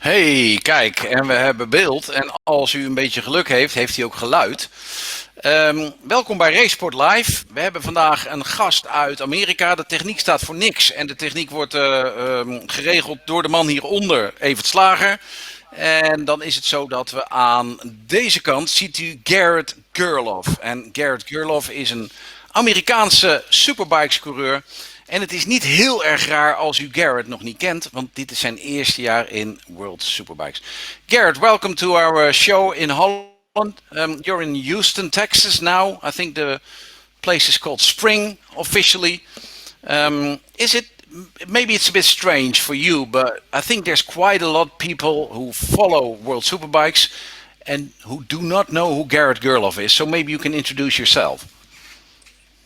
Hey, kijk, en we hebben beeld. En als u een beetje geluk heeft, heeft hij ook geluid. Welkom bij Racesport Live. We hebben vandaag een gast uit Amerika. De techniek staat voor niks. En de techniek wordt geregeld door de man hieronder, Evert Slager. En dan is het zo dat we aan deze kant ziet u Garrett Gerloff. En Garrett Gerloff is een Amerikaanse superbikes coureur. En het is niet heel erg raar als u Garrett nog niet kent, want dit is zijn eerste jaar in World Superbikes. Garrett, welcome to our show in Holland. You're in Houston, Texas now. I think the place is called Spring officially. Maybe it's a bit strange for you, but I think there's quite a lot of people who follow World Superbikes and who do not know who Garrett Gerloff is. So maybe you can introduce yourself.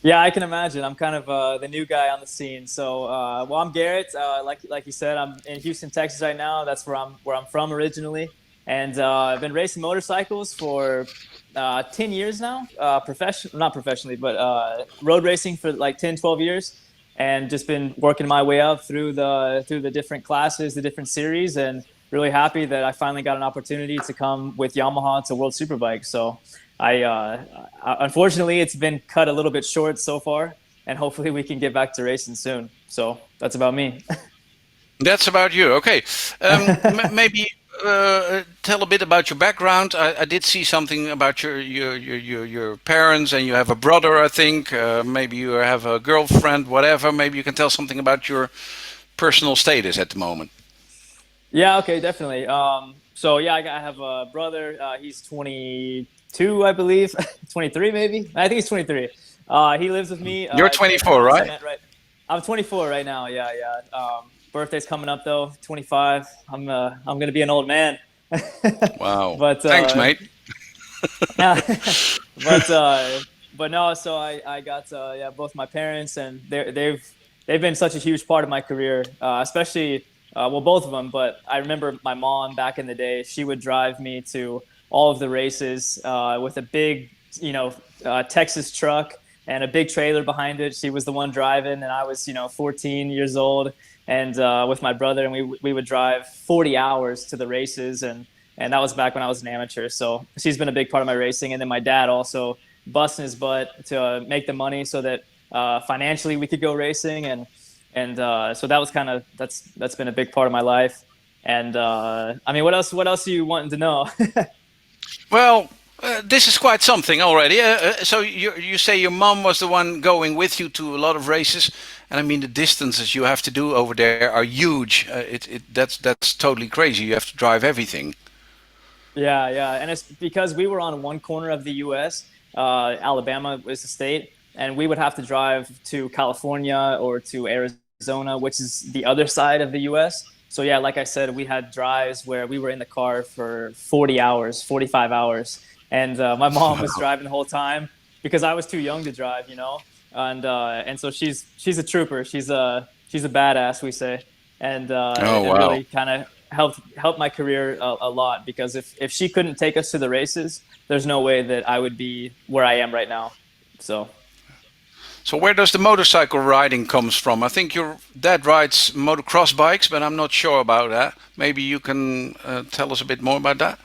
Yeah, I can imagine. I'm kind of the new guy on the scene. So, I'm Garrett. Like you said, I'm in Houston, Texas right now. That's where I'm from originally, and I've been racing motorcycles for 10 years now. Not professionally, but road racing for like 10, 12 years, and just been working my way up through the different classes, the different series, and really happy that I finally got an opportunity to come with Yamaha to World Superbike. So. Unfortunately, it's been cut a little bit short so far, and hopefully we can get back to racing soon. So that's about me. That's about you. Okay. Maybe tell a bit about your background. I did see something about your parents, and you have a brother, I think. Maybe you have a girlfriend, whatever. Maybe you can tell something about your personal status at the moment. Yeah, okay, definitely. I have a brother. He's 22, I believe. 23, maybe. I think he's 23. He lives with me. You're 24, right? I'm 24 right now. Yeah. Birthday's coming up though. 25. I'm gonna be an old man. Wow. But thanks, mate. But no. So I got both my parents, and they've been such a huge part of my career, especially. Both of them, but I remember my mom back in the day. She would drive me to all of the races with a big, Texas truck and a big trailer behind it. She was the one driving, and I was, 14 years old, and with my brother, and we would drive 40 hours to the races, and that was back when I was an amateur. So she's been a big part of my racing, and then my dad also busting his butt to make the money so that financially we could go racing, and so that was that's been a big part of my life. And what else are you wanting to know? Well, this is quite something already. So you say your mom was the one going with you to a lot of races, and I mean the distances you have to do over there are huge. That's totally crazy. You have to drive everything. Yeah, and it's because we were on one corner of the U.S. Alabama was the state, and we would have to drive to California or to Arizona, which is the other side of the U.S. So yeah, like I said, we had drives where we were in the car for 40 hours, 45 hours. And my mom was driving the whole time because I was too young to drive, And so she's a trooper. She's a badass, we say. And it really kind of helped my career a lot, because if she couldn't take us to the races, there's no way that I would be where I am right now. So where does the motorcycle riding comes from? I think your dad rides motocross bikes, but I'm not sure about that. Maybe you can tell us a bit more about that.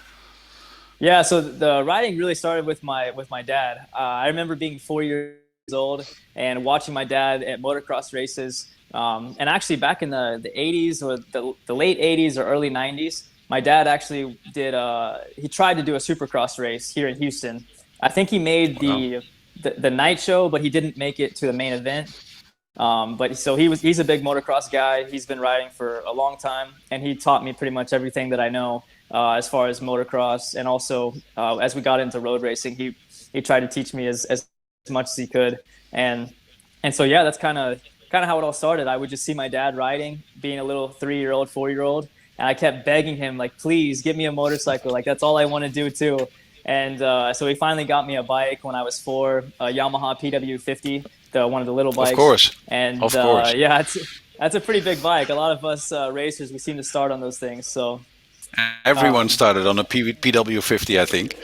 Yeah, so the riding really started with my dad. I remember being 4 years old and watching my dad at motocross races. And actually back in the 80s or the late 80s or early 90s, my dad actually he tried to do a supercross race here in Houston. I think he made the night show, but he didn't make it to the main event. But so he's a big motocross guy. He's been riding for a long time, and he taught me pretty much everything that I know as far as motocross. And also as we got into road racing, he tried to teach me as much as he could. And so yeah, that's kind of how it all started. I would just see my dad riding, being a little 3-year-old, 4-year-old, and I kept begging him, like, please give me a motorcycle. Like, that's all I want to do too. And so he finally got me a bike when I was 4, a Yamaha PW50, one of the little bikes. Of course. And of course. Yeah, that's a pretty big bike. A lot of us racers, we seem to start on those things. So everyone started on a PW50, I think.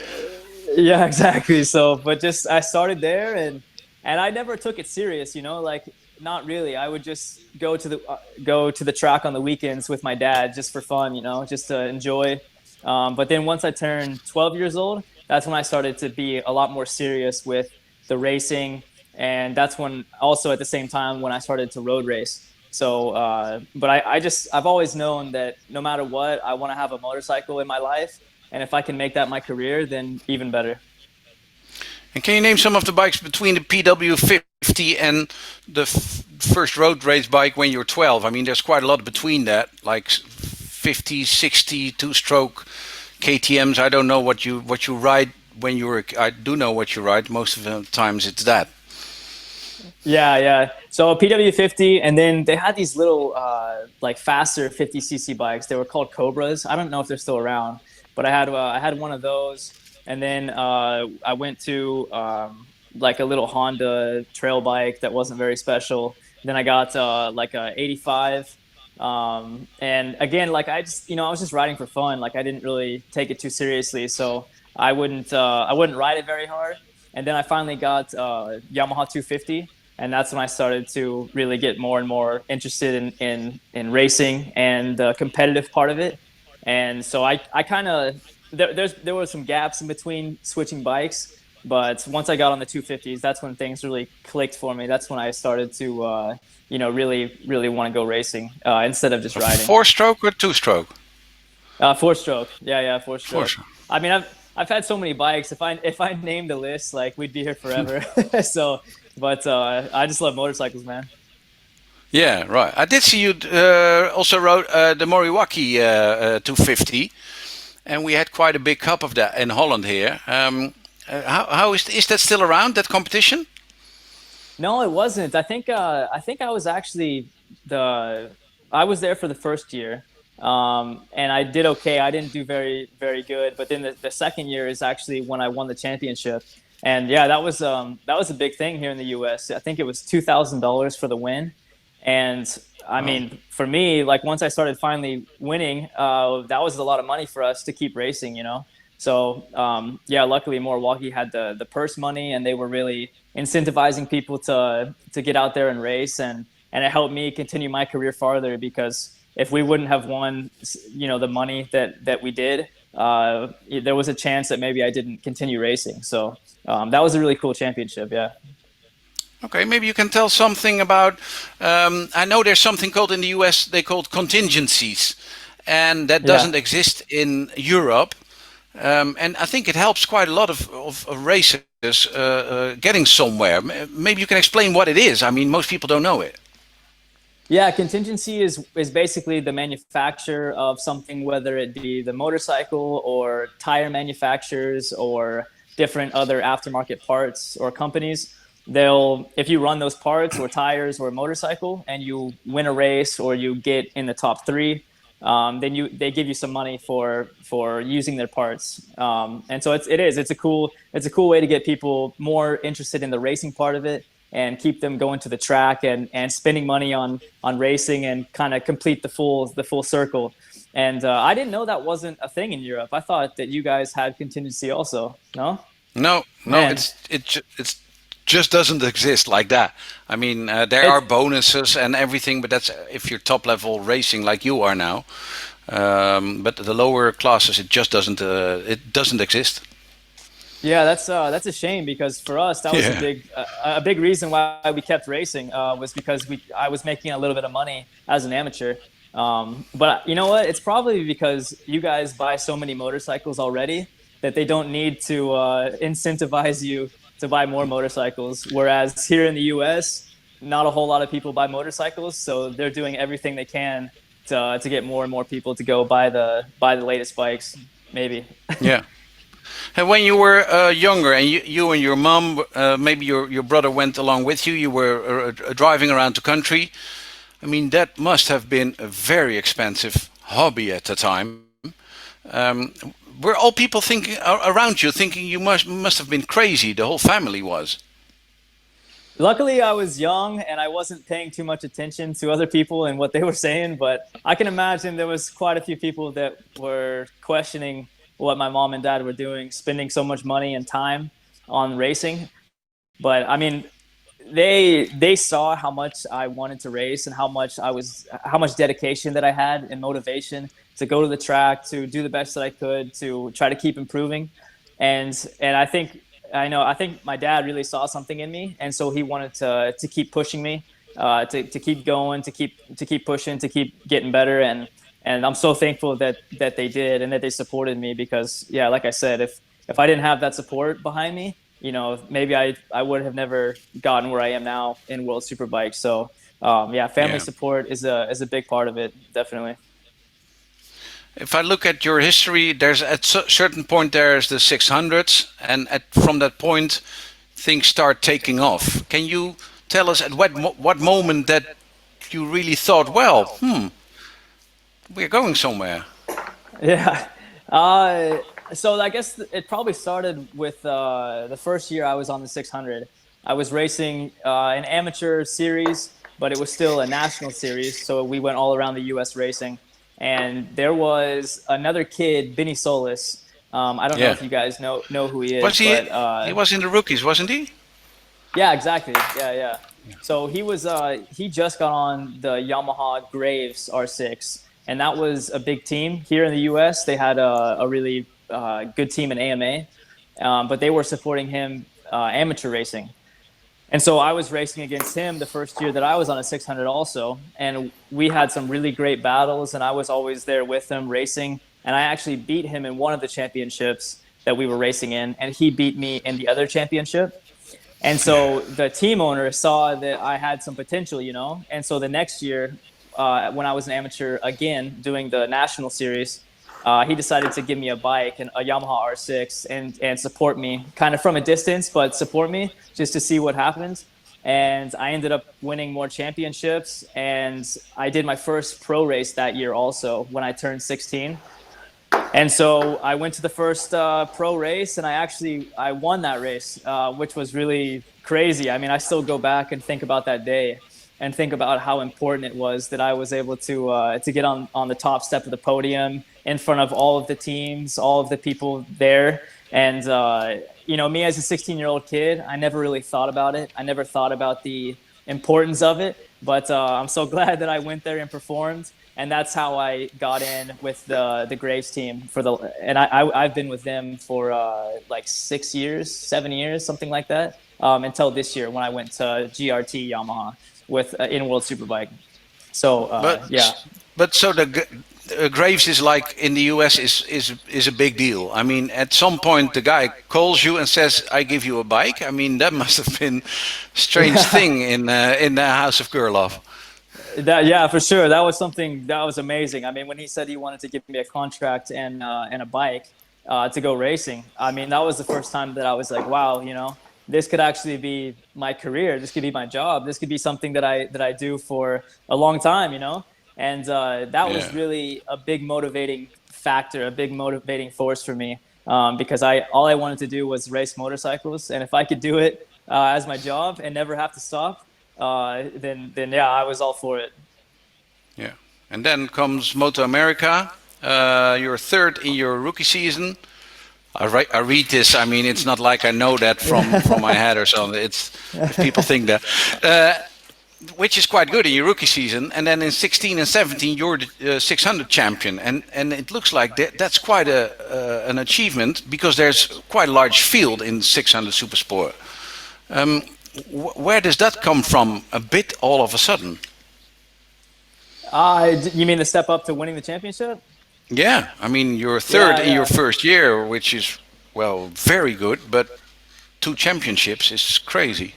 Yeah, exactly. So, but just I started there, and I never took it serious. Like not really. I would just go to the track on the weekends with my dad just for fun, just to enjoy. But then once I turned 12 years old, that's when I started to be a lot more serious with the racing, and that's when also at the same time when I started to road race. So, but I've always known that no matter what, I want to have a motorcycle in my life, and if I can make that my career, then even better. And can you name some of the bikes between the PW50 and the first road race bike when you're 12? I mean, there's quite a lot between that, like 50, 60, two-stroke KTM's. I don't know what you ride when you're. I do know what you ride. Most of the times it's that. Yeah, yeah. So a PW50, and then they had these little like faster 50cc bikes. They were called Cobras. I don't know if they're still around, but I had one of those, and then I went to like a little Honda trail bike that wasn't very special. Then I got like a 85. And again, like I was just riding for fun. Like I didn't really take it too seriously, so I wouldn't ride it very hard. And then I finally got Yamaha 250, and that's when I started to really get more and more interested in racing and the competitive part of it. And so I kind of there were some gaps in between switching bikes, but once I got on the 250s, that's when things really clicked for me. That's when I started to really want to go racing instead of just riding. Four-stroke or two-stroke? Four stroke. Yeah, yeah, four stroke. Four-stroke. I mean, I've had so many bikes. If I named a list, like we'd be here forever. So, but I just love motorcycles, man. Yeah, right. I did see you also rode the Moriwaki 250, and we had quite a big cup of that in Holland here. How is that still around, that competition? No, it wasn't. I think I was actually I was there for the first year, and I did okay. I didn't do very good, but then the second year is actually when I won the championship. And yeah, that was a big thing here in the U.S. I think it was $2,000 for the win, and I mean, for me, like once I started finally winning, that was a lot of money for us to keep racing, So yeah, luckily Milwaukee had the purse money, and they were really incentivizing people to get out there and race, and it helped me continue my career farther, because if we wouldn't have won, the money that we did, there was a chance that maybe I didn't continue racing. So that was a really cool championship. Yeah. Okay, maybe you can tell something about. I know there's something called in the US, they called contingencies, and that doesn't exist in Europe. And I think it helps quite a lot of racers getting somewhere. Maybe you can explain what it is. I mean, most people don't know it. Yeah, contingency is basically the manufacturer of something, whether it be the motorcycle or tire manufacturers or different other aftermarket parts or companies. If you run those parts or tires or a motorcycle and you win a race or you get in the top three, then they give you some money for using their parts. And so it's a cool way to get people more interested in the racing part of it and keep them going to the track and spending money on racing and kind of complete the full circle. And I didn't know that wasn't a thing in Europe. I thought that you guys had contingency also. No? No, Man. it's just doesn't exist like that. I mean, there are bonuses and everything, but that's if you're top level racing like you are now. But the lower classes, it just doesn't exist. Yeah, that's a shame, because for us that was a big reason why we kept racing, was because I was making a little bit of money as an amateur. But you know what? It's probably because you guys buy so many motorcycles already that they don't need to incentivize you to buy more motorcycles. Whereas here in the U.S., not a whole lot of people buy motorcycles, so they're doing everything they can to get more and more people to go buy the latest bikes. Maybe. Yeah. And when you were younger, and you and your mom, maybe your brother went along with you, you were driving around the country. I mean, that must have been a very expensive hobby at the time. Were all people thinking around you thinking you must have been crazy? The whole family was. Luckily, I was young and I wasn't paying too much attention to other people and what they were saying, but I can imagine there was quite a few people that were questioning what my mom and dad were doing, spending so much money and time on racing. But I mean, they saw how much I wanted to race and how much dedication that I had and motivation to go to the track, to do the best that I could, to try to keep improving. And I think my dad really saw something in me, and so he wanted to keep pushing me, to keep going, to keep pushing, to keep getting better. And I'm so thankful that they did and that they supported me, because yeah, like I said, if I didn't have that support behind me, maybe I would have never gotten where I am now in World Superbike. So yeah, family Yeah. support is a big part of it, definitely. If I look at your history, there's at certain point there's the 600s, and from that point, things start taking off. Can you tell us at what moment that you really thought, well, we're going somewhere? Yeah. Uh, so I guess it probably started with the first year I was on the 600. I was racing an amateur series, but it was still a national series. So we went all around the U.S. racing. And there was another kid, Benny Solis. I don't know Yeah. if you guys know who he Was is, he? but He was in the rookies, wasn't he? yeah, exactly. Yeah, yeah. So he just got on the Yamaha Graves R6, and that was a big team here in the U.S. They had a really good team in AMA, but they were supporting him amateur racing. And so I was racing against him the first year that I was on a 600 also, and we had some really great battles, and I was always there with him racing, and I actually beat him in one of the championships that we were racing in, and he beat me in the other championship. And so the team owner saw that I had some potential, And so the next year, when I was an amateur again doing the national series, he decided to give me a bike, and a Yamaha R6, and support me kind of from a distance, but support me just to see what happens. And I ended up winning more championships, and I did my first pro race that year also when I turned 16. And so I went to the first pro race, and I won that race, which was really crazy. I mean, I still go back and think about that day, and think about how important it was that I was able to get on the top step of the podium in front of all of the teams, all of the people there. And me as a 16-year-old kid, I never really thought about it. I never thought about the importance of it. But I'm so glad that I went there and performed, and that's how I got in with the Graves team I've been with them for like 6 years, 7 years, something like that, until this year when I went to GRT Yamaha with in World Superbike. So But yeah. but so Graves is like in the US is a big deal. I mean, at some point the guy calls you and says, "I give you a bike." I mean, that must have been a strange thing in the house of Gerloff. Yeah, for sure. That was something that was amazing. I mean, when he said he wanted to give me a contract and a bike to go racing, I mean, that was the first time that I was like, wow, this could actually be my career. This could be my job. This could be something that I do for a long time. And that was Yeah. really a big motivating factor, a big motivating force for me, because all I wanted to do was race motorcycles, and if I could do it as my job and never have to stop, then yeah, I was all for it. Yeah. And then comes Moto America. You're third in your rookie season. I read this. I mean, it's not like I know that from my head or something. It's if people think that, which is quite good in your rookie season. And then in 16 and 17, you're the 600 champion, and it looks like that's quite an achievement, because there's quite a large field in 600 Supersport. Um, where does that come from? A bit all of a sudden. You mean the step up to winning the championship? Yeah, I mean, you're third Yeah, in your yeah. first year, which is, well, very good, but two championships is crazy.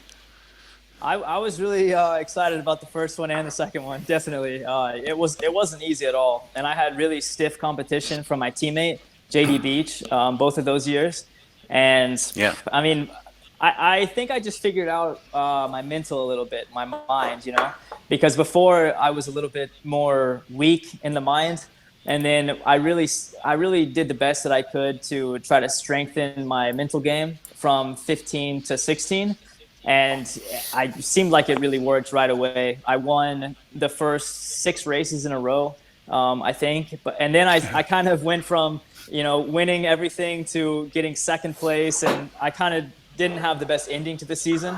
I was really excited about the first one and the second one. Definitely, it wasn't easy at all, and I had really stiff competition from my teammate JD Beach, both of those years. And Yeah, I mean, I think I just figured out my mental a little bit, my mind, because before I was a little bit more weak in the mind, and then I really did the best that I could to try to strengthen my mental game from 15 to 16. And I seemed like it really worked right away. I won the first 6 races in a row, I think. And then I kind of went from winning everything to getting second place, and I kind of didn't have the best ending to the season.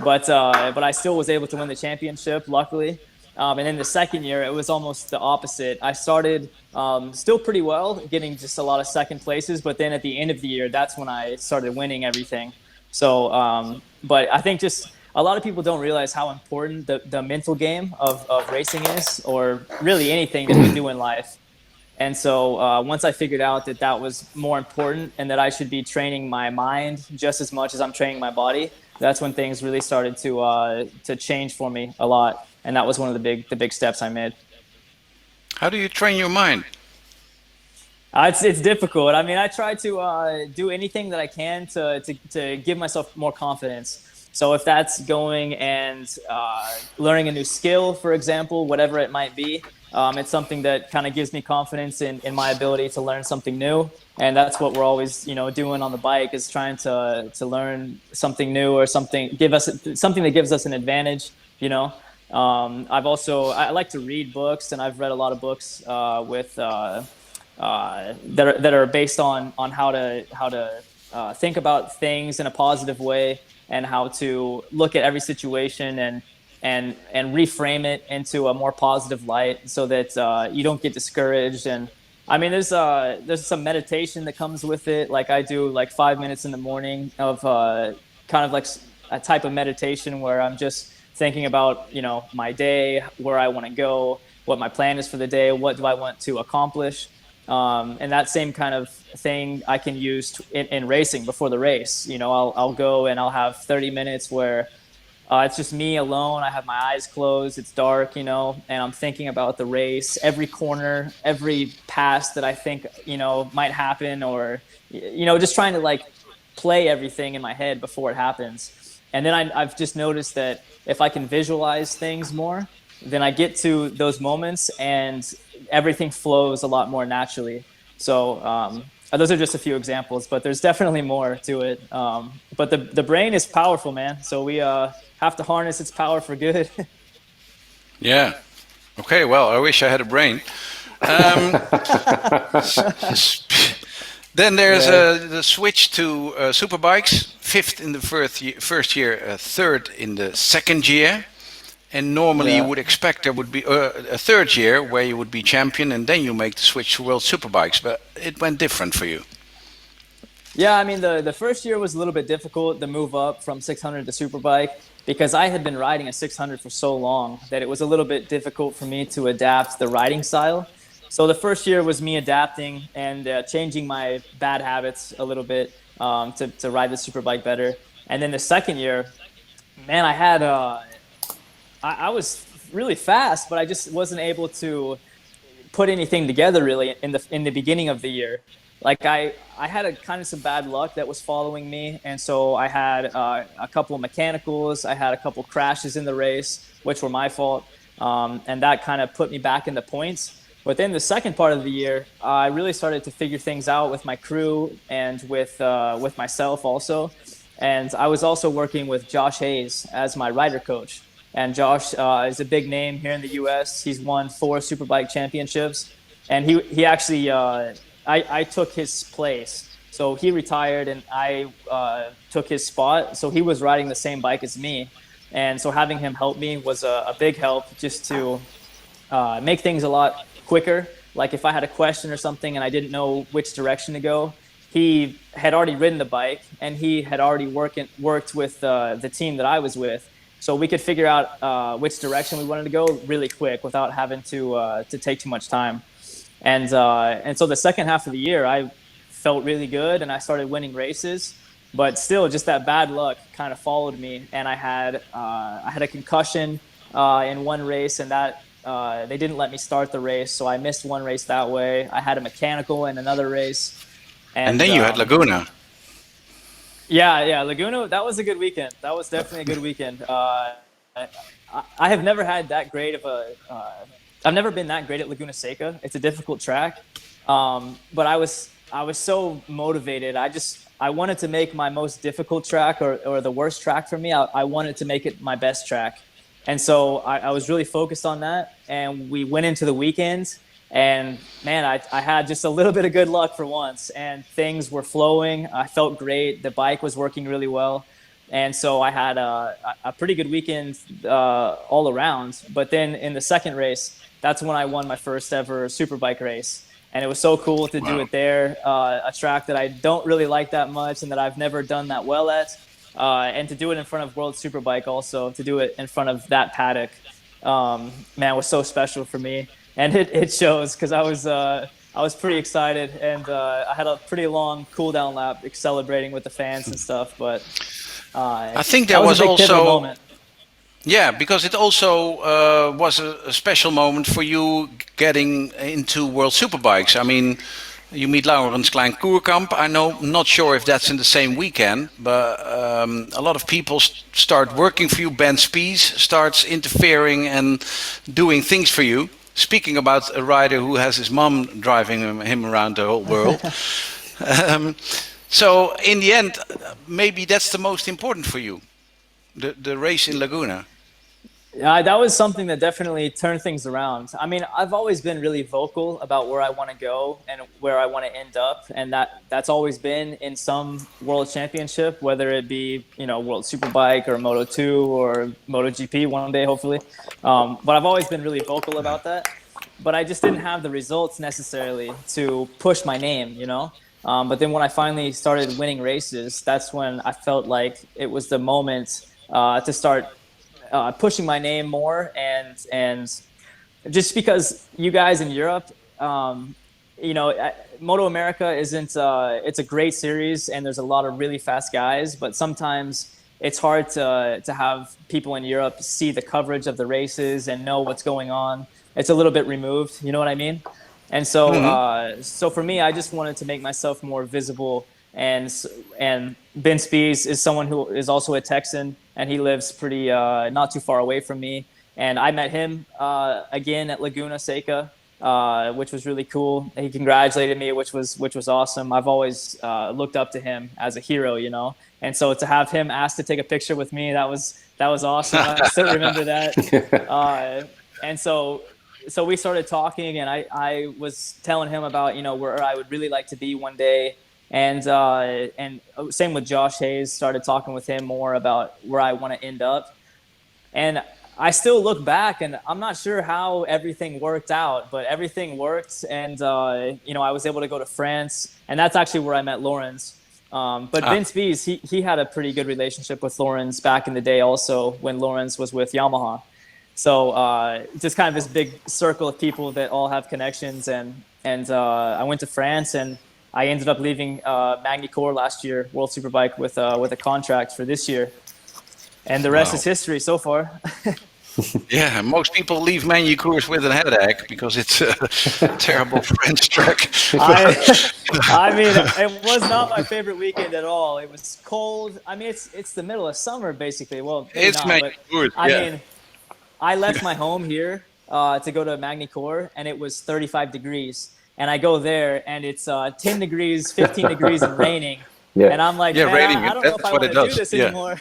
but I still was able to win the championship, luckily. And then the second year, it was almost the opposite. I started still pretty well, getting just a lot of second places, but then at the end of the year, that's when I started winning everything. So, but I think just a lot of people don't realize how important the mental game of racing is, or really anything that we do in life. And so once I figured out that that was more important and that I should be training my mind just as much as I'm training my body, that's when things really started to change for me a lot. And that was one of the big steps I made. How do you train your mind? It's difficult. I mean, I try to do anything that I can to give myself more confidence. So if that's going and learning a new skill, for example, whatever it might be, it's something that kind of gives me confidence in my ability to learn something new. And that's what we're always, doing on the bike, is trying to learn something new, or something that gives us an advantage. I like to read books, and I've read a lot of books that are based on how to think about things in a positive way, and how to look at every situation and reframe it into a more positive light, so that you don't get discouraged. And I mean, there's some meditation that comes with it. Like I do like 5 minutes in the morning of kind of like a type of meditation where I'm just thinking about my day, where I want to go, what my plan is for the day, what do I want to accomplish. And that same kind of thing I can use in racing before the race. I'll go and I'll have 30 minutes where it's just me alone. I have my eyes closed. It's dark, and I'm thinking about the race, every corner, every pass that I think, might happen, or, just trying to like play everything in my head before it happens. And then I've just noticed that if I can visualize things more, then I get to those moments and everything flows a lot more naturally. So those are just a few examples, but there's definitely more to it. But the brain is powerful, man. So we have to harness its power for good. Yeah. Okay, well, I wish I had a brain. Then there's the switch to superbikes. Fifth in the first year, third in the second year. And normally you would expect there would be a third year where you would be champion, and then you make the switch to World Superbikes. But it went different for you. Yeah, I mean, the first year was a little bit difficult, the move up from 600 to Superbike, because I had been riding a 600 for so long that it was a little bit difficult for me to adapt the riding style. So the first year was me adapting and changing my bad habits a little bit to ride the Superbike better. And then the second year, man, I was really fast, but I just wasn't able to put anything together really in the beginning of the year. Like I had a kind of some bad luck that was following me, and so I had a couple of mechanicals, I had a couple of crashes in the race, which were my fault, and that kind of put me back in the points. But then the second part of the year, I really started to figure things out with my crew and with myself also, and I was also working with Josh Hayes as my rider coach. And Josh is a big name here in the U.S. He's won 4 Superbike championships, and he actually I took his place. So he retired, and I took his spot. So he was riding the same bike as me, and so having him help me was a big help, just to make things a lot quicker. Like if I had a question or something and I didn't know which direction to go, he had already ridden the bike, and he had already worked with the team that I was with. So we could figure out which direction we wanted to go really quick without having to take too much time. And so the second half of the year, I felt really good, and I started winning races. But still, just that bad luck kind of followed me, and I had a concussion in one race, and that they didn't let me start the race, so I missed one race that way. I had a mechanical in another race, and then you had Laguna. Yeah, Laguna. That was a good weekend. That was definitely a good weekend. I have never had that great of a. I've never been that great at Laguna Seca. It's a difficult track, but I was so motivated. I wanted to make my most difficult track or the worst track for me. I wanted to make it my best track, and so I was really focused on that. And we went into the weekend. And man, I had just a little bit of good luck for once, and things were flowing. I felt great. The bike was working really well. And so I had a pretty good weekend all around. But then in the second race, that's when I won my first ever superbike race. And it was so cool to do Wow. it there, a track that I don't really like that much and that I've never done that well at. And to do it in front of World Superbike also, to do it in front of that paddock, man, was so special for me. And it shows because I was pretty excited, and I had a pretty long cool down lap celebrating with the fans and stuff. But I think that there was a was big pivotal also, moment. yeah, because it also was a special moment for you getting into World Superbikes. I mean, you meet Laurens Klein-Koerkamp. I know, not sure if that's in the same weekend, but a lot of people start working for you. Ben Spies starts interfering and doing things for you. Speaking about a rider who has his mom driving him around the whole world. um, so in the end, maybe that's the most important for you, the race in Laguna. Yeah, that was something that definitely turned things around. I mean, I've always been really vocal about where I want to go and where I want to end up, and that's always been in some world championship, whether it be World Superbike or Moto 2 or Moto GP one day, hopefully. But I've always been really vocal about that. But I just didn't have the results necessarily to push my name. But then when I finally started winning races, that's when I felt like it was the moment to start pushing my name more, and just because you guys in Europe, Moto America isn't. It's a great series, and there's a lot of really fast guys, but sometimes it's hard to have people in Europe see the coverage of the races and know what's going on. It's a little bit removed. You know what I mean? And so, Hmm. so for me, I just wanted to make myself more visible. And Ben Spies is someone who is also a Texan, and he lives pretty not too far away from me. And I met him again at Laguna Seca, which was really cool. He congratulated me, which was awesome. I've always looked up to him as a hero. And so to have him ask to take a picture with me, that was awesome. I still remember that. And so we started talking, and I was telling him about where I would really like to be one day, and same with Josh Hayes. Started talking with him more about where I want to end up, and I still look back, and I'm not sure how everything worked out, but everything worked, and I was able to go to France, and that's actually where I met Lawrence. But Ah, Vince Vies, he had a pretty good relationship with Lawrence back in the day, also when Lawrence was with Yamaha. So just kind of this big circle of people that all have connections, and I went to France, and I ended up leaving Magny-Cours last year, World Superbike, with a contract for this year, and the rest is wow. history so far. Yeah, most people leave menu course with a headache because it's a terrible French track. I I mean, it was not my favorite weekend at all. It was cold. I mean, it's the middle of summer basically. Well, maybe It's not, menu but course, I yeah. mean, I left my home here to go to Magny-Cours, and it was 35 degrees. And I go there, and it's 10 degrees, 15 degrees, and raining. Yeah. And I'm like, Yeah, man, raining. I don't know if That's I what want it to do does. this Yeah. anymore.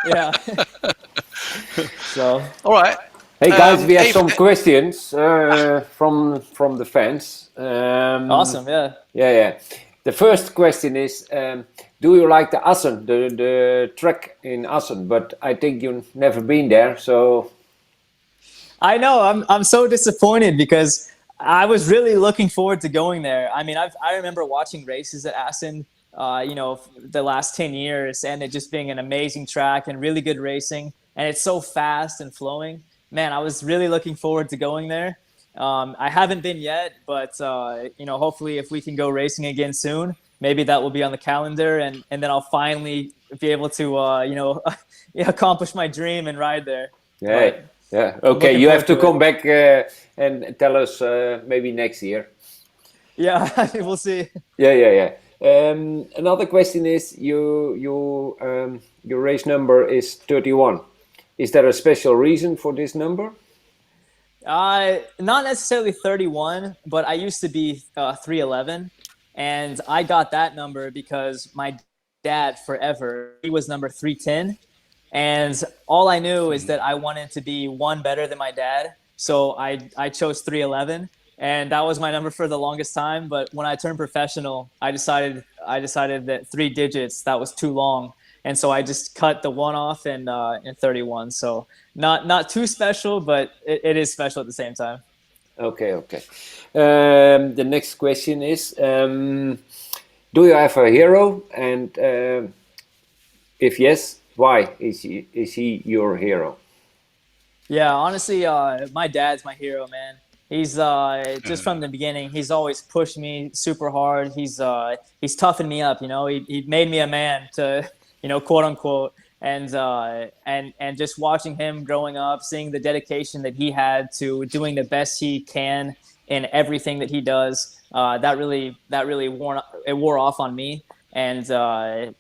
Yeah. So All right. Hey guys, we have Even, some questions from the fans. awesome. Yeah. Yeah. The first question is, do you like the Assen, the track in Assen? But I think you've never been there, so I know. I'm so disappointed because I was really looking forward to going there. I mean, I remember watching races at Assen, the last 10 years, and it just being an amazing track and really good racing, and it's so fast and flowing. Man, I was really looking forward to going there. I haven't been yet, but hopefully, if we can go racing again soon, maybe that will be on the calendar, and then I'll finally be able to accomplish my dream and ride there. yeah, But yeah. I'm Okay, looking you have forward to to it. come back and tell us maybe next year. Yeah, we'll see. Yeah. Another question is, your race number is 31. Is there a special reason for this number? Not necessarily 31, but I used to be 311, and I got that number because my dad forever he was number 310, and all I knew is that I wanted to be one better than my dad, so I chose 311, and that was my number for the longest time. But when I turned professional, I decided that three digits that was too long, and so I just cut the one off in 31. So not too special, but it is special at the same time. Okay. The next question is, do you have a hero? And if yes, why is he your hero? Yeah, honestly, my dad's my hero, man. He's just from the beginning. He's always pushed me super hard. He's toughened me up. He made me a man to, quote unquote. And just watching him growing up, seeing the dedication that he had to doing the best he can in everything that he does, that really wore off on me. And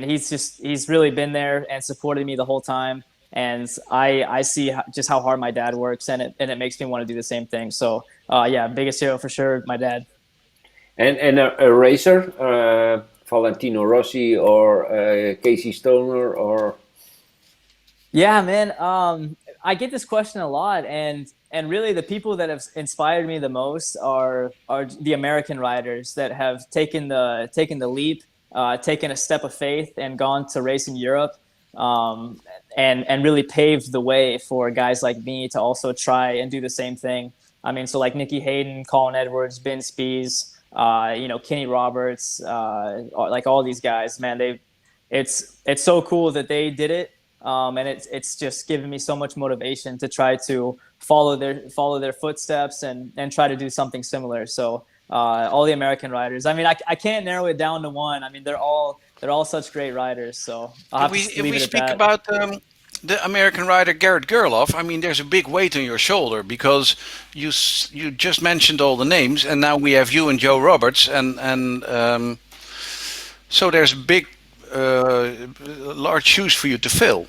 he's really been there and supported me the whole time. And I see just how hard my dad works, and it makes me want to do the same thing. So yeah, biggest hero for sure, my dad. And a racer, Valentino Rossi or Casey Stoner or. Yeah, man. I get this question a lot, and really the people that have inspired me the most are the American riders that have taken the leap, taken a step of faith, and gone to race in Europe. And really paved the way for guys like me to also try and do the same thing. I mean, so like Nicky Hayden, Colin Edwards, Ben Spies, Kenny Roberts, like all these guys, man, it's so cool that they did it. And it's just given me so much motivation to try to follow their footsteps and try to do something similar. So all the American riders, I mean, I can't narrow it down to one. I mean, they're all such great riders. So if we speak about the American rider Garrett Gerloff, I mean, there's a big weight on your shoulder because you just mentioned all the names, and now we have you and Joe Roberts, and so there's big, large shoes for you to fill.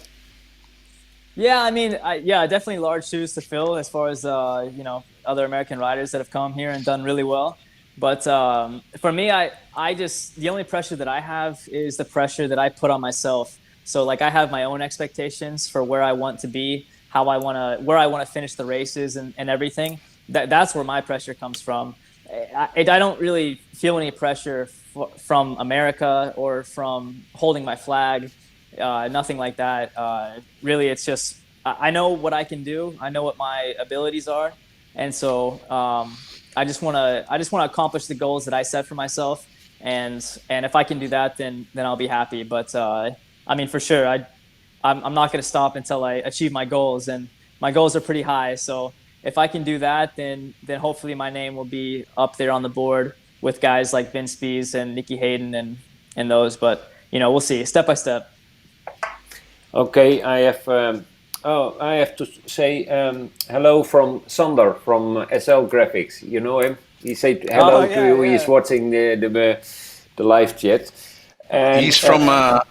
Yeah, I mean, definitely large shoes to fill as far as other American riders that have come here and done really well. But for me, I just, the only pressure that I have is the pressure that I put on myself. So like I have my own expectations for where I want to be, where I want to finish the races and everything. That's where my pressure comes from. I don't really feel any pressure from America or from holding my flag, nothing like that. Really, it's just I know what I can do. I know what my abilities are, and so I just want to accomplish the goals that I set for myself, and if I can do that, then I'll be happy. But I mean, for sure, I'm not going to stop until I achieve my goals, and my goals are pretty high. So if I can do that, then hopefully my name will be up there on the board with guys like Ben Spies and Nicky Hayden and those. But we'll see, step by step. Okay, I have to say hello from Sander from SL Graphics. You know him? He said hello to you. Yeah. He's watching the live chat. And he's from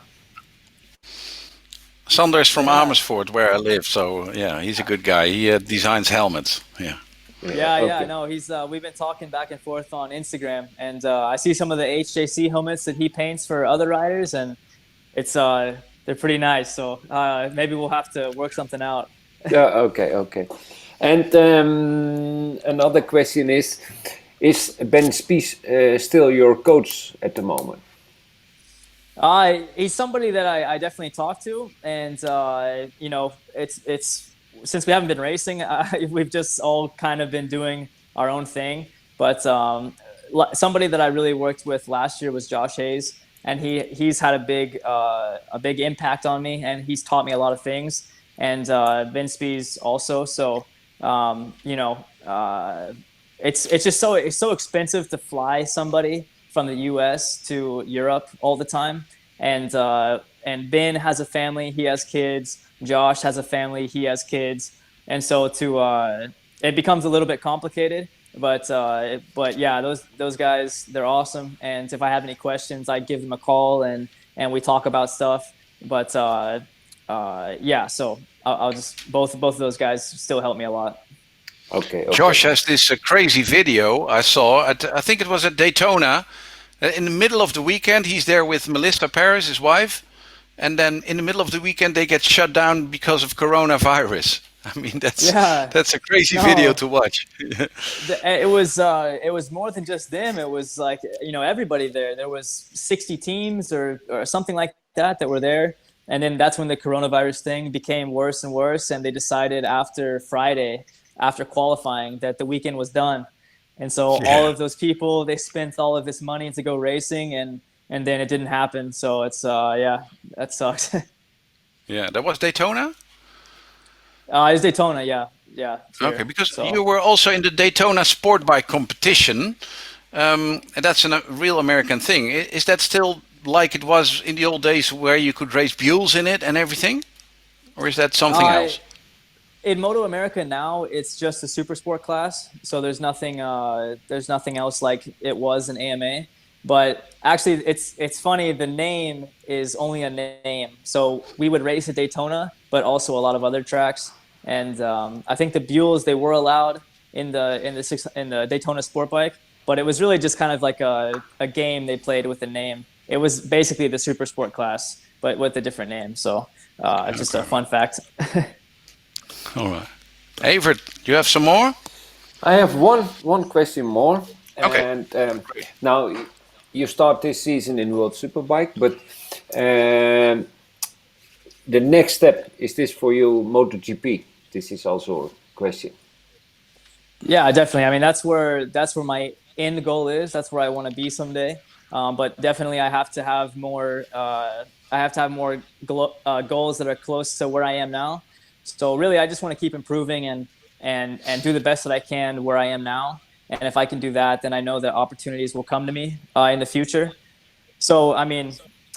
Sander's from Amersfoort, where I live. So yeah, he's a good guy. He designs helmets. Yeah. Yeah. No, he's. We've been talking back and forth on Instagram, and I see some of the HJC helmets that he paints for other riders, and it's they're pretty nice. So maybe we'll have to work something out. Yeah. Okay. And another question is Ben Spies still your coach at the moment? He's somebody that I definitely talk to, and it's since we haven't been racing, we've just all kind of been doing our own thing. But somebody that I really worked with last year was Josh Hayes, and he's had a big impact on me, and he's taught me a lot of things. And Ben Spies also. So it's just so expensive to fly somebody from the U.S. to Europe all the time, and Ben has a family, he has kids. Josh has a family, he has kids, and so it becomes a little bit complicated. But yeah, those guys, they're awesome. And if I have any questions, I give them a call and we talk about stuff. But yeah, so I'll just both of those guys still help me a lot. Okay. Josh has this crazy video I saw I think it was at Daytona. In the middle of the weekend, he's there with Melissa Paris, his wife, and then in the middle of the weekend they get shut down because of coronavirus. I mean, that's a crazy video to watch. It was more than just them. It was like everybody there. There was 60 teams or something like that were there. And then that's when the coronavirus thing became worse and worse. And they decided after Friday, after qualifying, that the weekend was done. And so all of those people, they spent all of this money to go racing, and then it didn't happen. So it's that sucks. Yeah, that was Daytona? It's Daytona, yeah. Okay, because you were also in the Daytona Sport Bike competition, and that's a real American thing. Is that still like it was in the old days where you could race Buells in it and everything? Or is that something else? In Moto America now, it's just a super sport class, so there's nothing else like it was in AMA. But actually, it's funny. The name is only a name. So we would race at Daytona, but also a lot of other tracks. And I think the Buells, they were allowed in the Daytona Sport Bike, but it was really just kind of like a game they played with the name. It was basically the super sport class, but with a different name. So just a fun fact. All right. Evert, you have some more? I have one question more. Okay. And now you start this season in World Superbike, but the next step, is this for you MotoGP? This is also a question. Yeah, definitely. I mean, that's where my end goal is. That's where I want to be someday. But definitely, I have to have more. Goals that are close to where I am now. So really, I just want to keep improving and do the best that I can where I am now. And if I can do that, then I know that opportunities will come to me in the future. So I mean,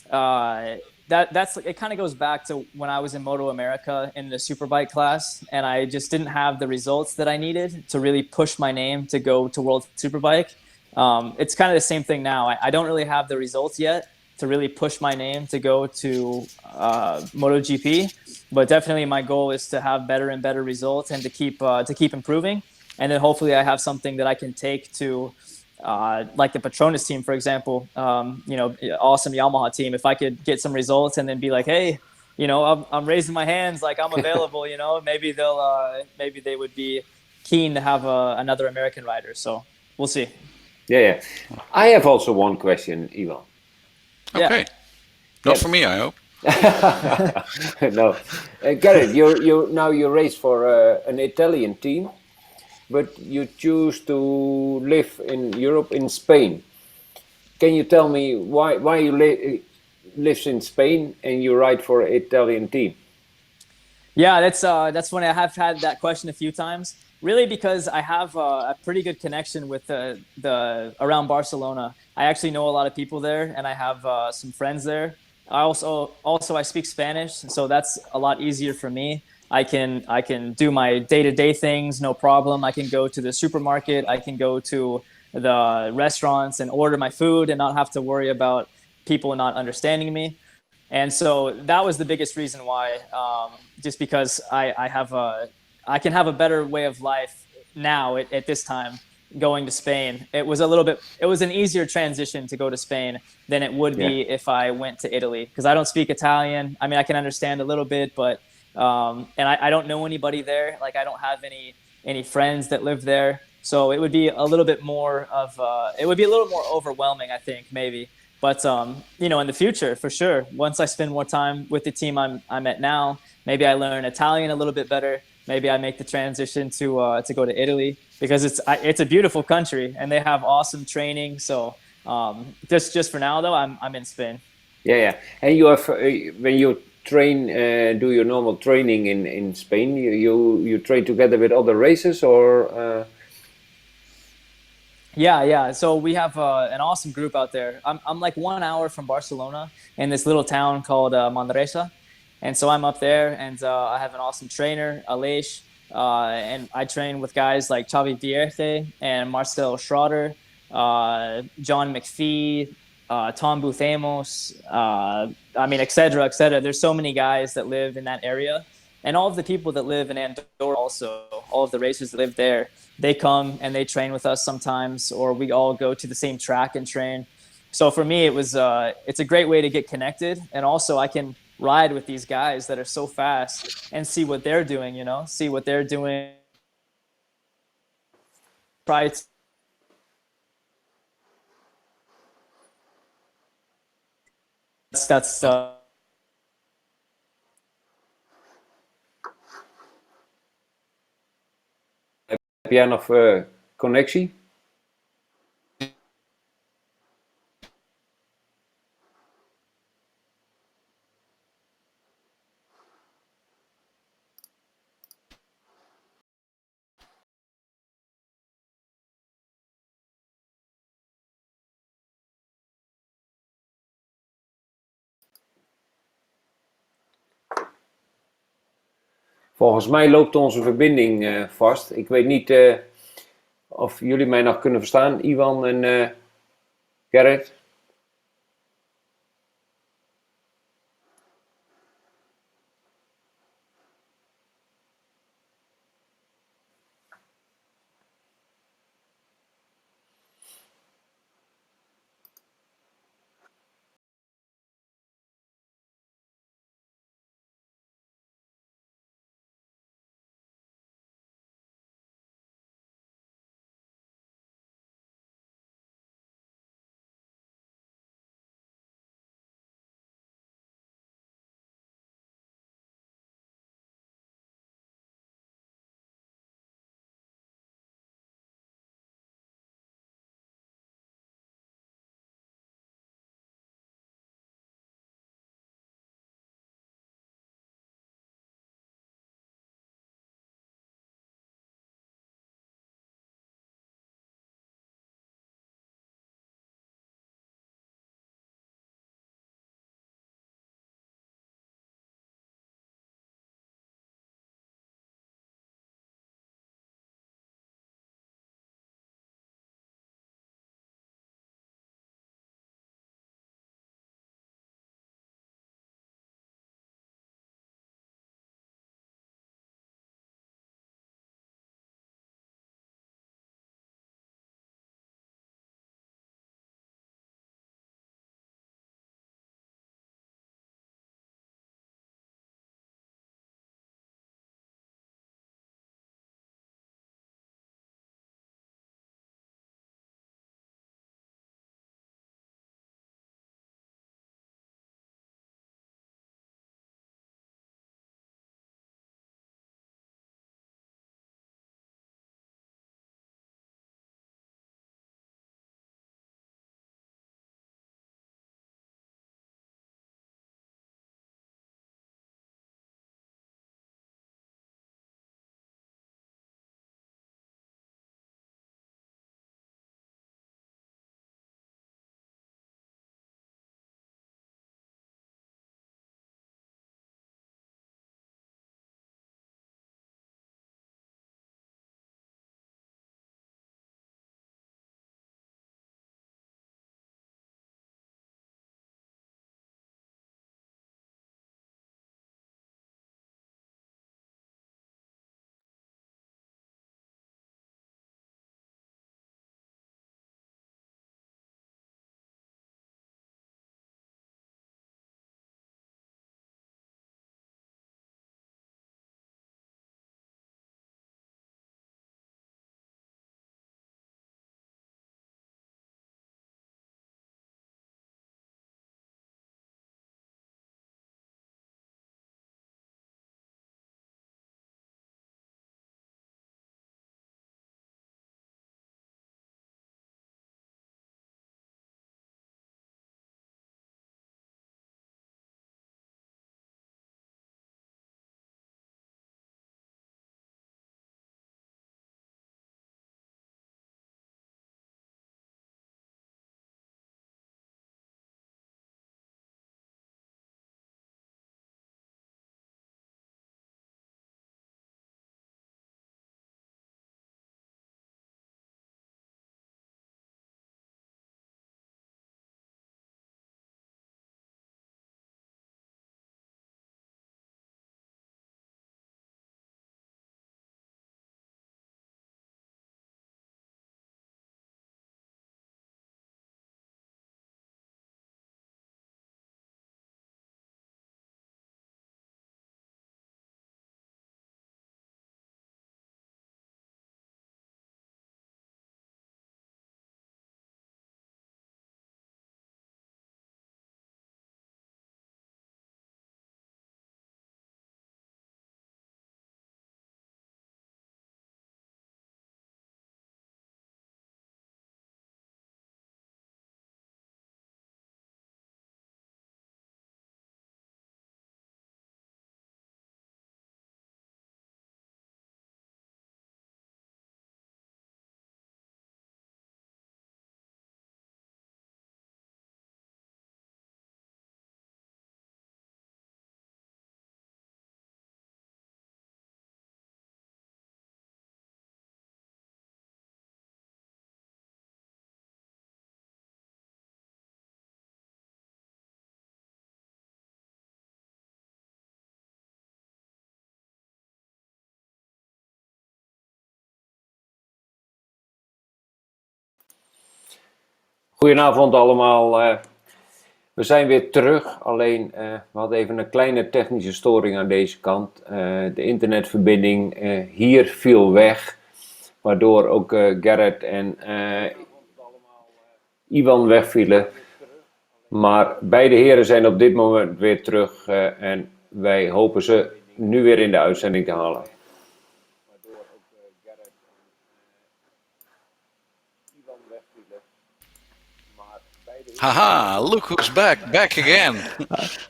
that's it. Kind of goes back to when I was in Moto America in the Superbike class, and I just didn't have the results that I needed to really push my name to go to World Superbike. It's kind of the same thing now. I don't really have the results yet to really push my name to go to MotoGP, but definitely my goal is to have better and better results and to keep improving, and then hopefully I have something that I can take to like the Petronas team, for example. Awesome Yamaha team. If I could get some results and then be like, hey, I'm raising my hands, like I'm available. Maybe maybe they would be keen to have another American rider. So we'll see. Yeah. I have also one question, Ivan. Okay. Yeah. Not for me, I hope. No, Garrett, you race for an Italian team, but you choose to live in Europe, in Spain. Can you tell me why you live in Spain and you ride for an Italian team? Yeah, that's funny. I have had that question a few times. Really, because I have a pretty good connection with the around Barcelona. I actually know a lot of people there, and I have some friends there. I I speak Spanish, so that's a lot easier for me. I can do my day-to-day things, no problem. I can go to the supermarket. I can go to the restaurants and order my food and not have to worry about people not understanding me. And so that was the biggest reason why, just because I can have a better way of life now at this time going to Spain. It was an easier transition to go to Spain than it would be if I went to Italy, because I don't speak Italian. I mean, I can understand a little bit, but and I don't know anybody there. Like I don't have any friends that live there. So it would be a little bit more overwhelming, I think, maybe. But in the future, for sure, once I spend more time with the team I'm at now, maybe I learn Italian a little bit better. Maybe I make the transition to go to Italy, because it's a beautiful country and they have awesome training. So just for now, though, I'm in Spain. Yeah. And you have when you train, do your normal training in Spain, you train together with other racers, or? Yeah. So we have an awesome group out there. I'm like 1 hour from Barcelona in this little town called Manresa. And so I'm up there, and I have an awesome trainer, Aleix, and I train with guys like Xavi Vierte and Marcel Schroeder, John McPhee, Tom Buthemos, et cetera, et cetera. There's so many guys that live in that area. And all of the people that live in Andorra also, all of the racers that live there, they come and they train with us sometimes, or we all go to the same track and train. So for me, it's a great way to get connected. And also I can ride with these guys that are so fast and see what they're doing, see what they're doing. Try to that's Heb jij nog connectie? Volgens mij loopt onze verbinding vast. Ik weet niet of jullie mij nog kunnen verstaan, Iwan en Garrett. Goedenavond allemaal. We zijn weer terug, alleen we hadden even een kleine technische storing aan deze kant. De internetverbinding hier viel weg, waardoor ook Garrett en Ivan wegvielen. Maar beide heren zijn op dit moment weer terug en wij hopen ze nu weer in de uitzending te halen. Haha, look who's back again.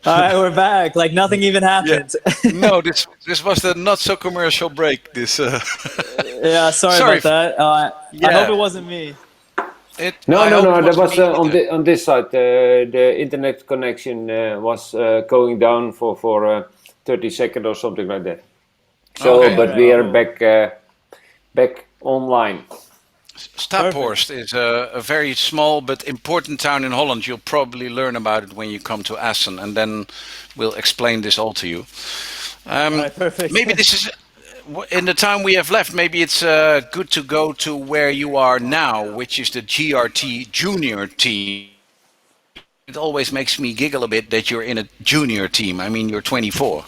All right, we're back. Like nothing even happened. Yeah. No, this was the not so commercial break. Yeah, sorry about that. I hope it wasn't me. No, that was on this side. The internet connection was going down for 30 seconds or something like that. So, Okay. but we are back online. Staphorst is a very small but important town in Holland. You'll probably learn about it when you come to Assen, and then we'll explain this all to you. Right, perfect. Maybe this is, in the time we have left, maybe it's good to go to where you are now, which is the GRT junior team. It always makes me giggle a bit that you're in a junior team. I mean, you're 24.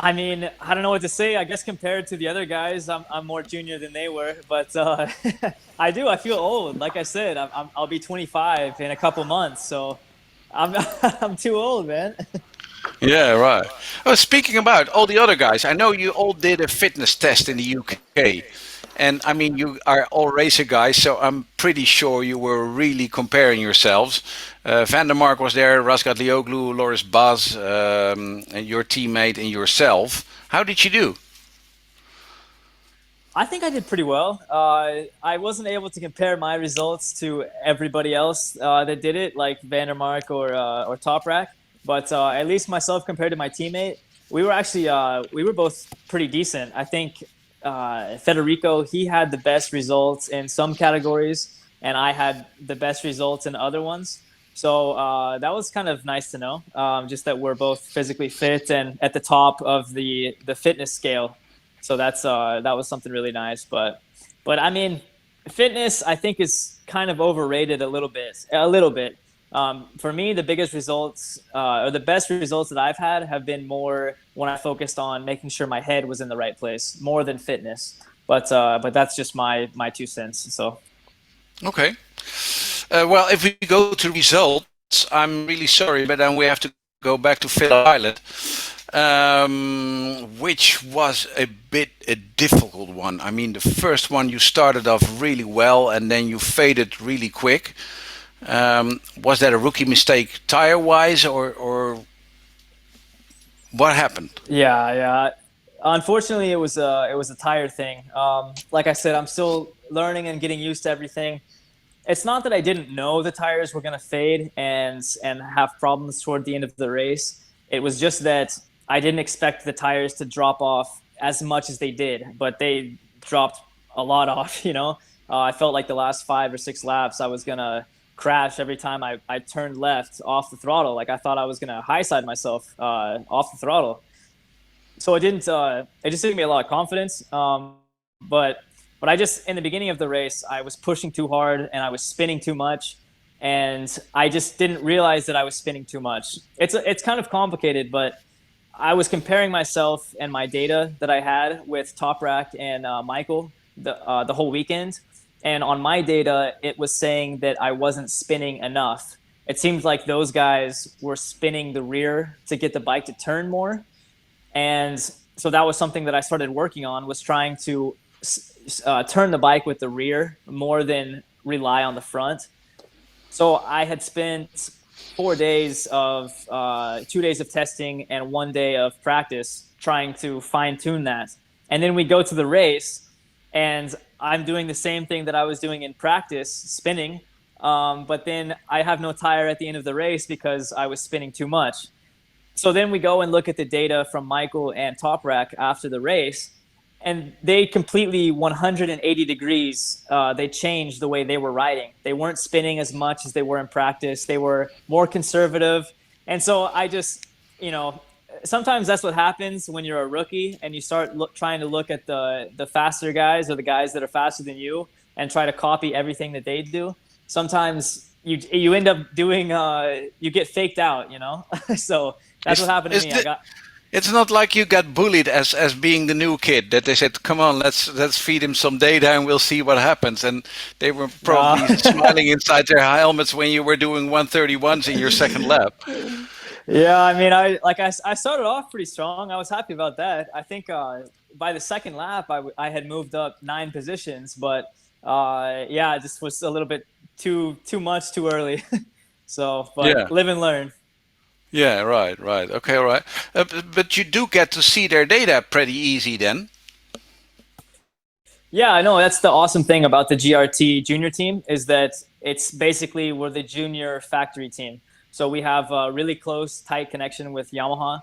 I mean, I don't know what to say. I guess compared to the other guys, I'm more junior than they were. But I feel old. Like I said, I'll be 25 in a couple months. So I'm too old, man. Yeah, right. Oh, speaking about all the other guys, I know you all did a fitness test in the UK. And I mean, you are all racer guys, so I'm pretty sure you were really comparing yourselves. Van der Mark was there, Razgat Lioglu, Loris Baz, and your teammate and yourself. How did you do? I think I did pretty well. I wasn't able to compare my results to everybody else that did it, like Van der Mark or Toprak. But at least myself compared to my teammate, we were both pretty decent. I think Federico, he had the best results in some categories, and I had the best results in other ones. So that was kind of nice to know, just that we're both physically fit and at the top of the fitness scale. So that was something really nice. But I mean, fitness I think is kind of overrated a little bit. For me, the biggest results or the best results that I've had have been more when I focused on making sure my head was in the right place, more than fitness. But that's just my 2 cents. So. Okay. Well, if we go to results, I'm really sorry, but then we have to go back to Phillip Island, which was a difficult one. I mean, the first one you started off really well, and then you faded really quick. Was that a rookie mistake tire-wise, or what happened? Yeah. Unfortunately, it was a tire thing. Like I said, I'm still learning and getting used to everything. It's not that I didn't know the tires were going to fade and have problems toward the end of the race. It was just that I didn't expect the tires to drop off as much as they did, but they dropped a lot off, you know. I felt like the last 5 or 6 laps I was going to crash every time I turned left off the throttle. Like I thought I was going to high side myself off the throttle. So it just didn't give me a lot of confidence. But I just, in the beginning of the race, I was pushing too hard and I was spinning too much. And I just didn't realize that I was spinning too much. It's kind of complicated, but I was comparing myself and my data that I had with Toprak and Michael the whole weekend. And on my data, it was saying that I wasn't spinning enough. It seemed like those guys were spinning the rear to get the bike to turn more. And so that was something that I started working on, was trying to turn the bike with the rear more than rely on the front. So I had spent 4 days of 2 days of testing and 1 day of practice trying to fine tune that. And then we go to the race and I'm doing the same thing that I was doing in practice, spinning. But then I have no tire at the end of the race because I was spinning too much. So then we go and look at the data from Michael and Toprak after the race, and they completely 180 degrees, they changed the way they were riding. They weren't spinning as much as they were in practice. They were more conservative. And so I just, sometimes that's what happens when you're a rookie and you start trying to look at the faster guys or the guys that are faster than you. and try to copy everything that they do, sometimes you end up doing you get faked out, you know. So that's what happened to me. It's not like you got bullied as being the new kid, that they said, "Come on, let's feed him some data and we'll see what happens." And they were probably smiling inside their helmets when you were doing 131s in your second lap. Yeah, I mean, I started off pretty strong. I was happy about that. I think by the second lap, I had moved up 9 positions, but yeah, it just was a little bit too much too early. So, but Yeah. live and learn. Yeah, right. Okay, all right. But you do get to see their data pretty easy then. Yeah, I know. That's the awesome thing about the GRT junior team, is that it's basically, we're the junior factory team. So we have a really close, tight connection with Yamaha,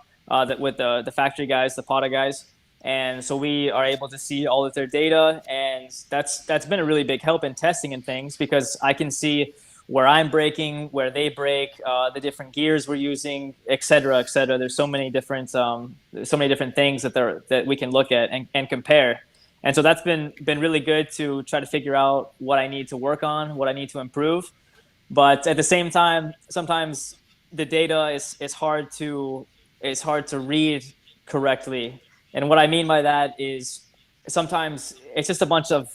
with the factory guys, the PATA guys. And so we are able to see all of their data. And that's been a really big help in testing and things, because I can see where I'm braking, where they brake, the different gears we're using, et cetera, et cetera. There's so many different things that we can look at and compare. And so that's been really good to try to figure out what I need to work on, what I need to improve. But at the same time, sometimes the data is hard to read correctly. And what I mean by that is, sometimes it's just a bunch of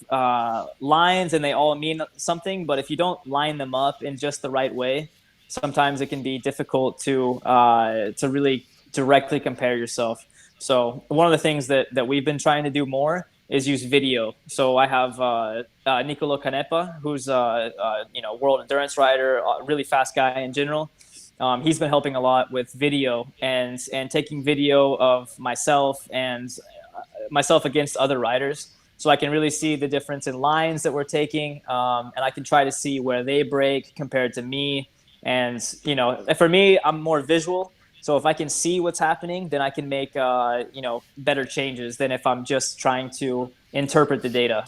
lines and they all mean something, but if you don't line them up in just the right way, sometimes it can be difficult to really directly compare yourself. So one of the things that we've been trying to do more is use video. So I have Nicolo Canepa, who's world endurance rider, a really fast guy in general. He's been helping a lot with video and taking video of myself and myself against other riders, so I can really see the difference in lines that we're taking, and I can try to see where they brake compared to me. And for me, I'm more visual, so if I can see what's happening, then I can make better changes than if I'm just trying to interpret the data.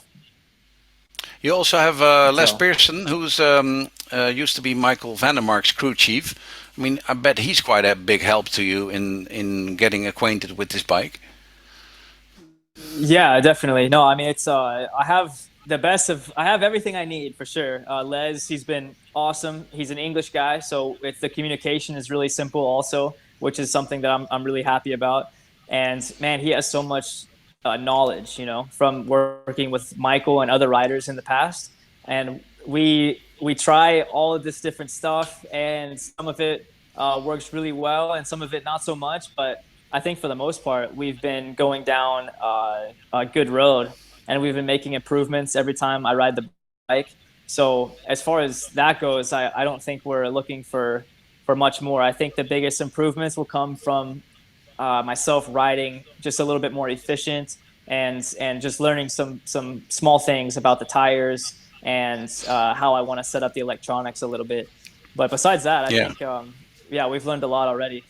You also have Les Pearson, who's used to be Michael Vandermark's crew chief. I mean, I bet he's quite a big help to you in getting acquainted with this bike. Yeah, definitely. No, I mean, it's I have everything I need for sure. Les, he's been awesome. He's an English guy, so the communication is really simple also, which is something that I'm really happy about. And man, he has so much knowledge, from working with Michael and other riders in the past. And we try all of this different stuff, and some of it works really well, and some of it not so much. But I think for the most part, we've been going down a good road, and we've been making improvements every time I ride the bike. So as far as that goes, I don't think we're looking for much more. I think the biggest improvements will come from myself riding just a little bit more efficient, and just learning some small things about the tires and how I want to set up the electronics a little bit. But besides that, I think we've learned a lot already.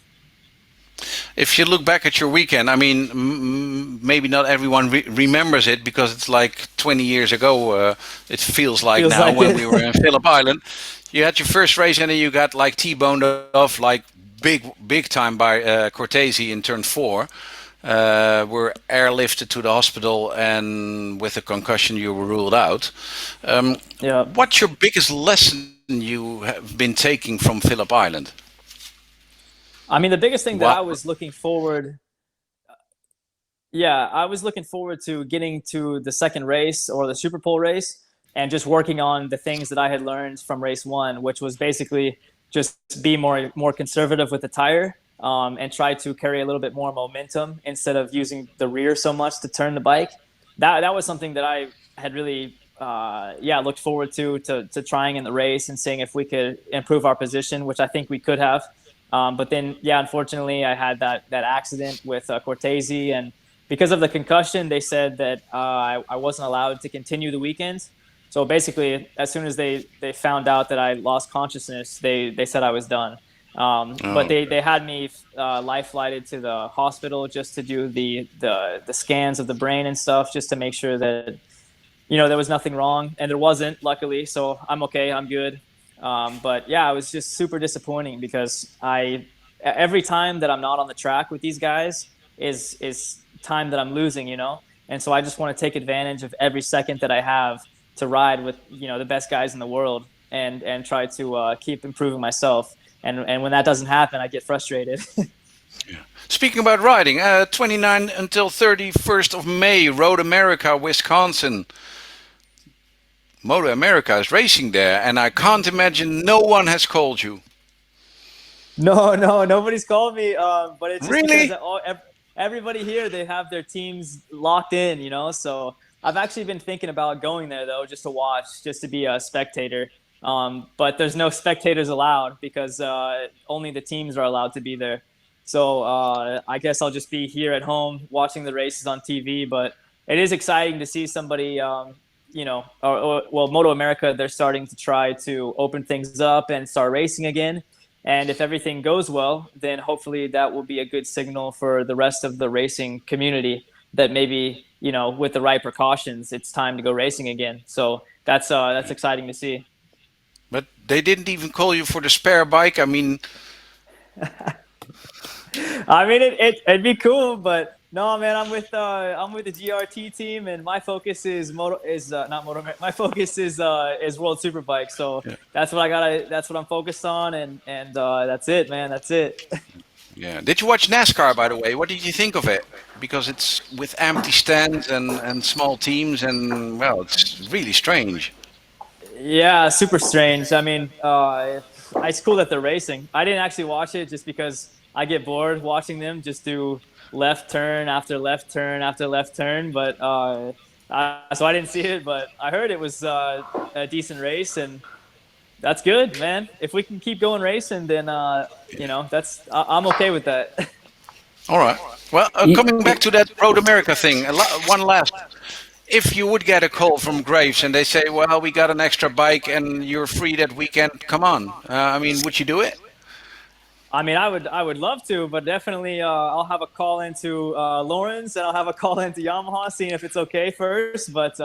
If you look back at your weekend, I mean, maybe not everyone remembers it because it's like 20 years ago. It feels like when we were in Phillip Island. You had your first race and then you got like T-boned off like big time by Cortese in turn 4. Were airlifted to the hospital, and with a concussion you were ruled out. What's your biggest lesson you have been taking from Phillip Island? I mean, the biggest thing that I was looking forward to getting to the second race, or the Super Pole race, and just working on the things that I had learned from race 1, which was basically just be more conservative with the tire, and try to carry a little bit more momentum instead of using the rear so much to turn the bike. That was something that I had really looked forward to trying in the race and seeing if we could improve our position, which I think we could have. But then, unfortunately, I had that accident with Cortese, and because of the concussion, they said that I wasn't allowed to continue the weekend. So basically, as soon as they found out that I lost consciousness, they said I was done. But they had me life flighted to the hospital just to do the scans of the brain and stuff, just to make sure that there was nothing wrong, and there wasn't, luckily. So I'm okay, I'm good. But yeah, it was just super disappointing because every time that I'm not on the track with these guys is time that I'm losing, and so I just want to take advantage of every second that I have to ride with the best guys in the world and try to keep improving myself. And when that doesn't happen, I get frustrated. Speaking about riding, 29 until 31st of May, Road America, Wisconsin. Moto America is racing there, and I can't imagine no one has called you. No, nobody's called me. But it's just Really? because everybody here, they have their teams locked in, So I've actually been thinking about going there though, just to watch, just to be a spectator. But there's no spectators allowed because only the teams are allowed to be there. So I guess I'll just be here at home watching the races on TV. But it is exciting to see somebody, well, Moto America, they're starting to try to open things up and start racing again. And if everything goes well, then hopefully that will be a good signal for the rest of the racing community that maybe, with the right precautions, it's time to go racing again. So that's exciting to see. But they didn't even call you for the spare bike. I mean, it'd be cool, but no, man, I'm with the GRT team, and my focus is not Moto. My focus is World Superbike. So that's what that's what I'm focused on, and that's it, man. That's it. Yeah. Did you watch NASCAR, by the way? What did you think of it? Because it's with empty stands and small teams, and well, it's really strange. Yeah, super strange. I mean, it's cool that they're racing. I didn't actually watch it just because I get bored watching them just do left turn after left turn after left turn. But so I didn't see it, but I heard it was a decent race, and that's good, man. If we can keep going racing, then I'm okay with that. All right. Well, coming back to that Road America thing, one last. If you would get a call from Graves and they say, well, we got an extra bike and you're free that weekend, come on. Would you do it? I mean, I would love to, but definitely I'll have a call into Lawrence, and I'll have a call into Yamaha, seeing if it's okay first. But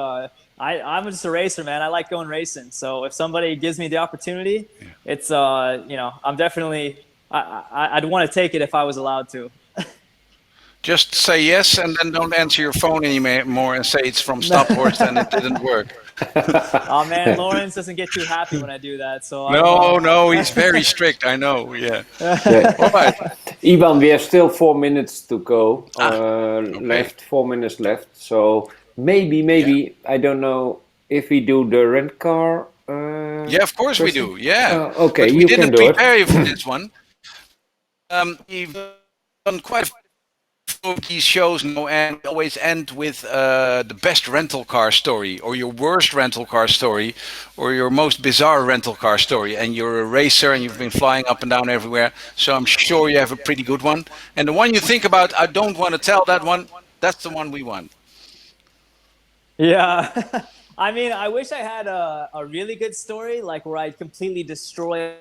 I'm just a racer, man. I like going racing. So if somebody gives me the opportunity, it's I'm definitely I'd want to take it if I was allowed to. Just say yes and then don't answer your phone anymore and say it's from Stophorst and it didn't work. Oh man, Lawrence doesn't get too happy when I do that. So no, he's very strict. I know. Yeah. All right. Ivan, we have still 4 minutes to go. Left 4 minutes left. So maybe I don't know if we do the rent car. Yeah, of course we do. Yeah. Okay, but we you didn't can do prepare it. you for this one. We've done quite a few of these shows now, and we always end with the best rental car story, or your worst rental car story, or your most bizarre rental car story. And you're a racer and you've been flying up and down everywhere, so I'm sure you have a pretty good one. And the one you think about, I don't want to tell that one, that's the one we want. Yeah. I mean, I wish I had a really good story, like where I'd completely destroy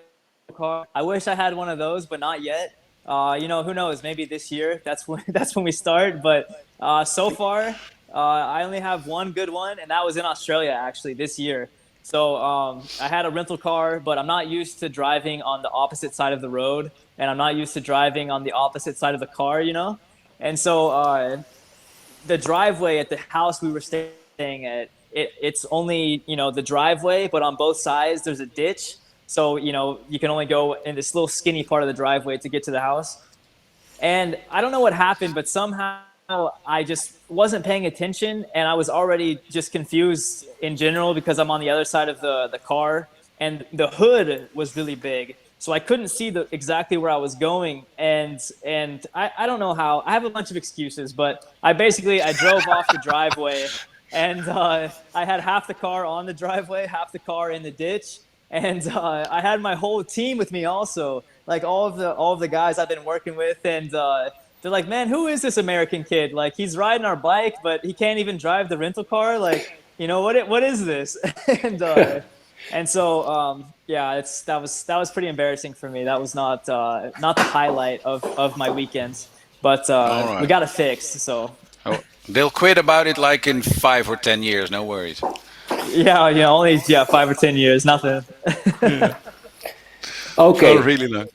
a car. I wish I had one of those, but not yet. Who knows? Maybe this year. That's when we start. But so far, I only have one good one, and that was in Australia actually this year. So I had a rental car, but I'm not used to driving on the opposite side of the road, and I'm not used to driving on the opposite side of the car. And so the driveway at the house we were staying at, it's only the driveway, but on both sides there's a ditch. So, you can only go in this little skinny part of the driveway to get to the house. And I don't know what happened, but somehow I just wasn't paying attention, and I was already just confused in general because I'm on the other side of the car, and the hood was really big. So I couldn't see exactly where I was going. And I don't know how. I have a bunch of excuses, but I drove off the driveway, and I had half the car on the driveway, half the car in the ditch. And I had my whole team with me also, like all of the guys I've been working with, and they're like, "Man, who is this American kid? Like, he's riding our bike, but he can't even drive the rental car. Like, what is this?" and so that was pretty embarrassing for me. That was not the highlight of my weekends, but right. We got it fixed. So they'll quit about it like in 5 or 10 years. No worries. Yeah, only 5 or 10 years, nothing. Oké. Oh, really nice.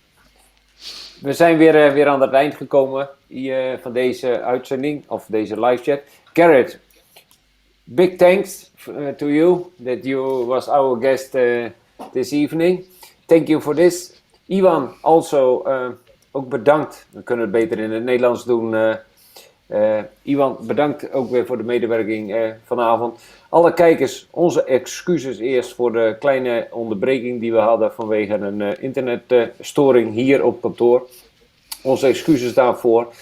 We zijn weer aan het eind gekomen van deze uitzending, of deze live chat. Garrett, big thanks to you that you was our guest this evening. Thank you for this. Iwan, also ook bedankt. We kunnen het beter in het Nederlands doen. Iwan, bedankt ook weer voor de medewerking vanavond. Alle kijkers, onze excuses eerst voor de kleine onderbreking die we hadden vanwege een internetstoring hier op kantoor. Onze excuses daarvoor.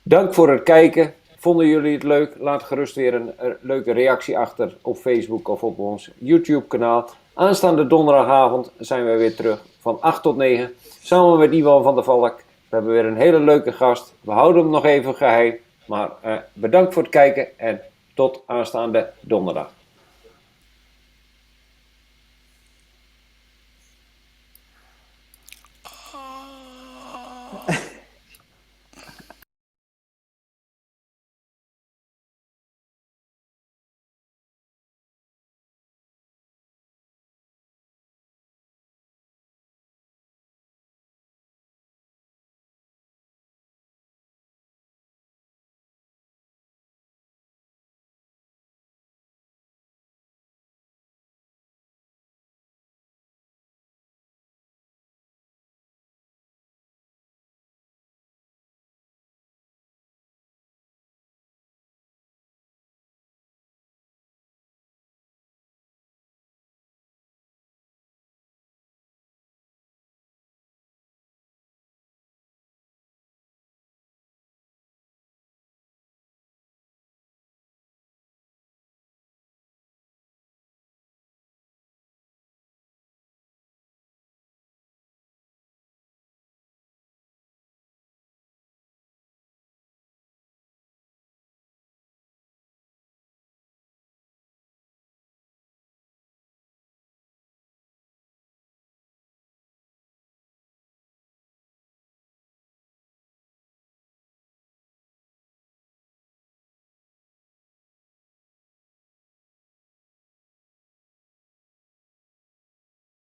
Dank voor het kijken. Vonden jullie het leuk? Laat gerust weer een leuke reactie achter op Facebook of op ons YouTube kanaal. Aanstaande donderdagavond zijn we weer terug van 8 tot 9. Samen met Iwan van der Valk. We hebben weer een hele leuke gast. We houden hem nog even geheim. Maar bedankt voor het kijken en tot aanstaande donderdag.